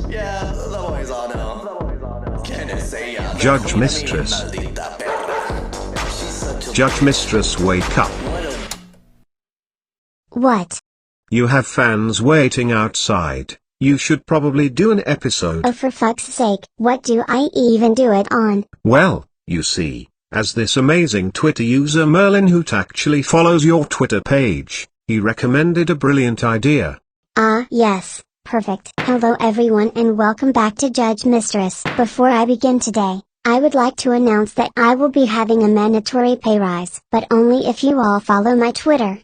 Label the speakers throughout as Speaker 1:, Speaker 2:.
Speaker 1: Yeah, the boys all know. Can you say
Speaker 2: Judge Mistress. Judge Mistress, wake up.
Speaker 3: What?
Speaker 2: You have fans waiting outside. You should probably do an episode.
Speaker 3: Oh, for fuck's sake, what do I even do it on?
Speaker 2: Well, you see, as this amazing Twitter user Merlin Hoot actually follows your Twitter page, he recommended a brilliant idea.
Speaker 3: Ah, yes, perfect. Hello everyone and welcome back to Judge Mistress. Before I begin today, I would like to announce that I will be having a mandatory pay rise, but only if you all follow my Twitter.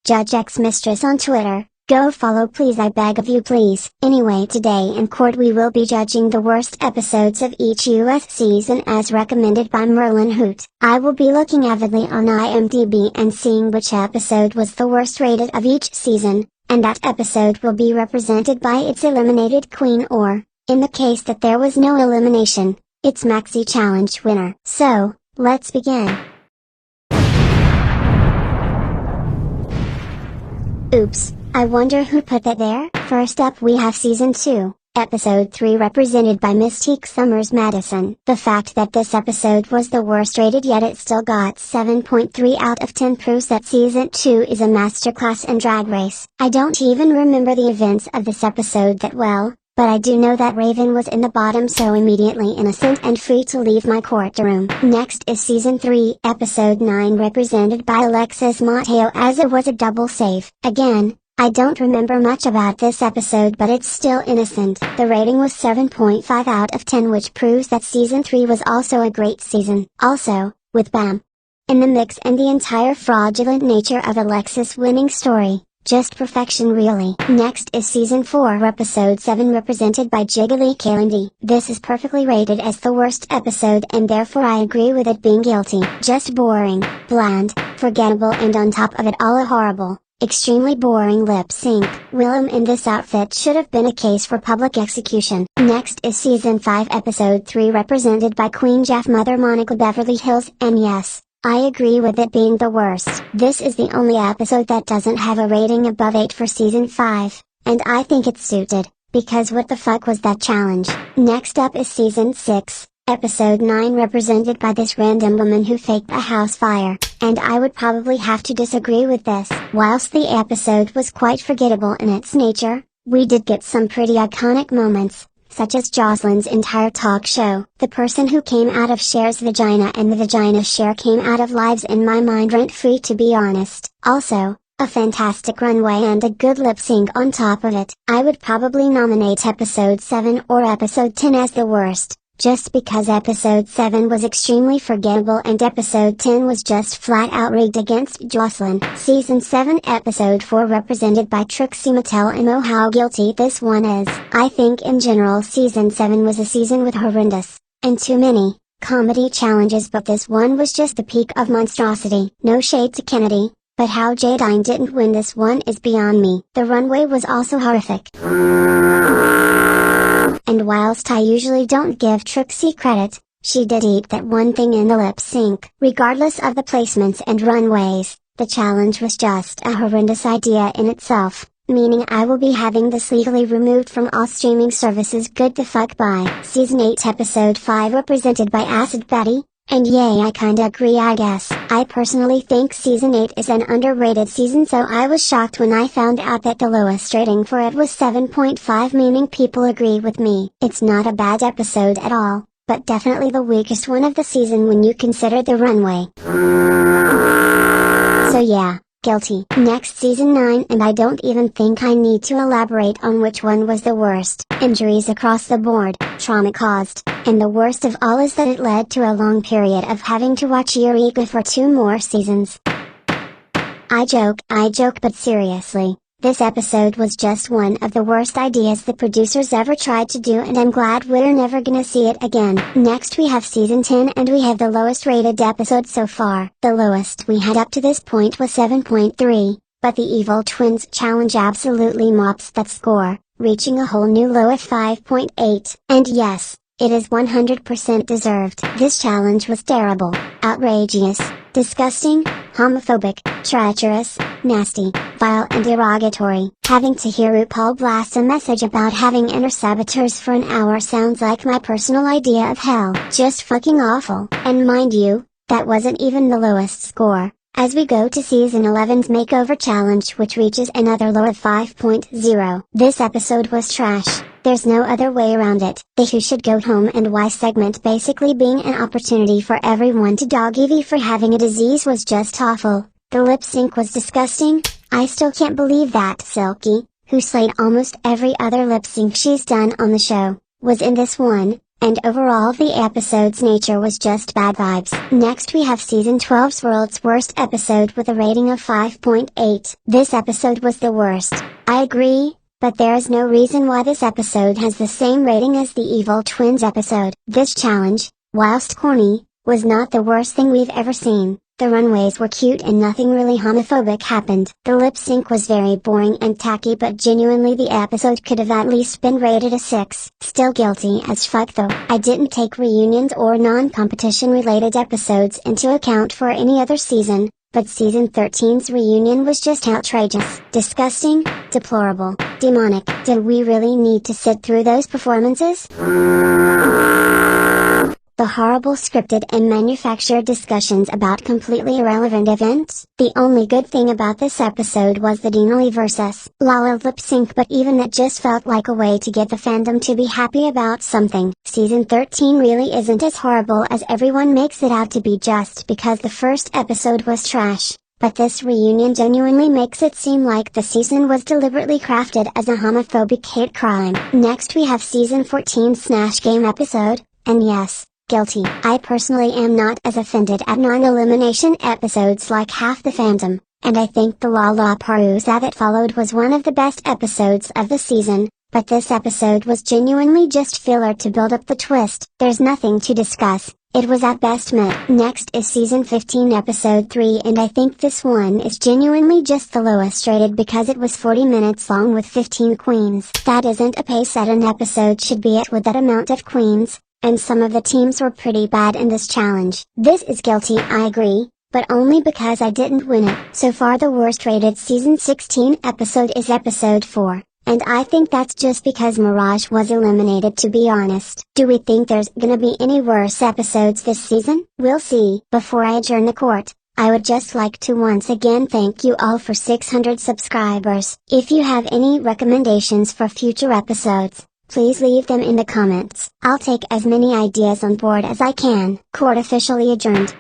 Speaker 3: Judge X Mistress on Twitter. Go follow please, I beg of you please. Anyway, today in court we will be judging the worst episodes of each US season as recommended by Merlin Hoot. I will be looking avidly on IMDb and seeing which episode was the worst rated of each season, and that episode will be represented by its eliminated queen or, in the case that there was no elimination, its Maxi Challenge winner. So, let's begin. Oops. I wonder who put that there? First up we have Season 2, Episode 3 represented by Mystique Summers Madison. The fact that this episode was the worst rated yet it still got 7.3 out of 10 proves that Season 2 is a masterclass in drag race. I don't even remember the events of this episode that well, but I do know that Raven was in the bottom so immediately innocent and free to leave my courtroom. Next is Season 3, Episode 9 represented by Alexis Mateo as it was a double save. Again, I don't remember much about this episode but it's still innocent. The rating was 7.5 out of 10 which proves that Season 3 was also a great season. Also, with Bam in the mix and the entire fraudulent nature of Alexis' winning story, just perfection really. Next is Season 4 Episode 7 represented by Jiggly Kalindi. This is perfectly rated as the worst episode and therefore I agree with it being guilty. Just boring, bland, forgettable and on top of it all a horrible, extremely boring lip sync. Willem in this outfit should have been a case for public execution. Next is Season 5 Episode 3 represented by Queen Jeff Mother Monica Beverly Hills and yes, I agree with it being the worst. This is the only episode that doesn't have a rating above 8 for Season 5, and I think it's suited, because what the fuck was that challenge? Next up is Season 6. Episode 9 represented by this random woman who faked a house fire, and I would probably have to disagree with this. Whilst the episode was quite forgettable in its nature, we did get some pretty iconic moments, such as Jocelyn's entire talk show. The person who came out of Cher's vagina and the vagina Cher came out of lives in my mind rent free to be honest. Also, a fantastic runway and a good lip sync on top of it. I would probably nominate Episode 7 or Episode 10 as the worst, just because Episode 7 was extremely forgettable and Episode 10 was just flat out rigged against Jocelyn. Season 7 Episode 4 represented by Trixie Mattel and oh how guilty this one is. I think in general Season 7 was a season with horrendous, and too many, comedy challenges but this one was just the peak of monstrosity. No shade to Kennedy, but how Jadine didn't win this one is beyond me. The runway was also horrific. And whilst I usually don't give Trixie credit, she did eat that one thing in the lip sync. Regardless of the placements and runways, the challenge was just a horrendous idea in itself, meaning I will be having this legally removed from all streaming services. Good the fuck bye. Season 8 Episode 5 represented by Acid Betty, and yay I kinda agree I guess. I personally think Season 8 is an underrated season so I was shocked when I found out that the lowest rating for it was 7.5 meaning people agree with me. It's not a bad episode at all, but definitely the weakest one of the season when you consider the runway. So yeah, guilty. Next Season 9 and I don't even think I need to elaborate on which one was the worst. Injuries across the board, trauma caused, and the worst of all is that it led to a long period of having to watch Eureka for 2 more seasons. I joke but seriously, this episode was just one of the worst ideas the producers ever tried to do and I'm glad we're never gonna see it again. Next we have Season 10 and we have the lowest rated episode so far. The lowest we had up to this point was 7.3, but the Evil Twins challenge absolutely mops that score, reaching a whole new low of 5.8. And yes, it is 100% deserved. This challenge was terrible, outrageous, Disgusting, homophobic, treacherous, nasty, vile and derogatory. Having to hear RuPaul blast a message about having inner saboteurs for an hour sounds like my personal idea of hell. Just fucking awful. And mind you, that wasn't even the lowest score. As we go to Season 11's Makeover Challenge, which reaches another low of 5.0. This episode was trash. There's no other way around it. The Who Should Go Home and Why segment basically being an opportunity for everyone to dog Evie for having a disease was just awful. The lip sync was disgusting. I still can't believe that Silky, who slayed almost every other lip sync she's done on the show, was in this one. And overall the episode's nature was just bad vibes. Next we have Season 12's World's Worst episode with a rating of 5.8. This episode was the worst. I agree, but there is no reason why this episode has the same rating as the Evil Twins episode. This challenge, whilst corny, was not the worst thing we've ever seen. The runways were cute and nothing really homophobic happened. The lip sync was very boring and tacky, but genuinely the episode could have at least been rated a 6. Still guilty as fuck though. I didn't take reunions or non-competition related episodes into account for any other season, but Season 13's reunion was just outrageous. Disgusting, deplorable, demonic. Did we really need to sit through those performances? The horrible scripted and manufactured discussions about completely irrelevant events. The only good thing about this episode was the Denali vs. Lala lip sync, but even that just felt like a way to get the fandom to be happy about something. Season 13 really isn't as horrible as everyone makes it out to be just because the first episode was trash. But this reunion genuinely makes it seem like the season was deliberately crafted as a homophobic hate crime. Next we have Season 14's Snash Game episode, and yes, guilty. I personally am not as offended at non-elimination episodes like half the fandom, and I think the Lollapalooza that followed was one of the best episodes of the season, but this episode was genuinely just filler to build up the twist. There's nothing to discuss, it was at best mid. Next is Season 15 Episode 3, and I think this one is genuinely just the lowest rated because it was 40 minutes long with 15 queens. That isn't a pace that an episode should be at with that amount of queens. And some of the teams were pretty bad in this challenge. This is guilty, I agree, but only because I didn't win it. So far the worst rated Season 16 episode is Episode 4, and I think that's just because Mirage was eliminated, to be honest. Do we think there's gonna be any worse episodes this season? We'll see. Before I adjourn the court, I would just like to once again thank you all for 600 subscribers. If you have any recommendations for future episodes, please leave them in the comments. I'll take as many ideas on board as I can. Court officially adjourned.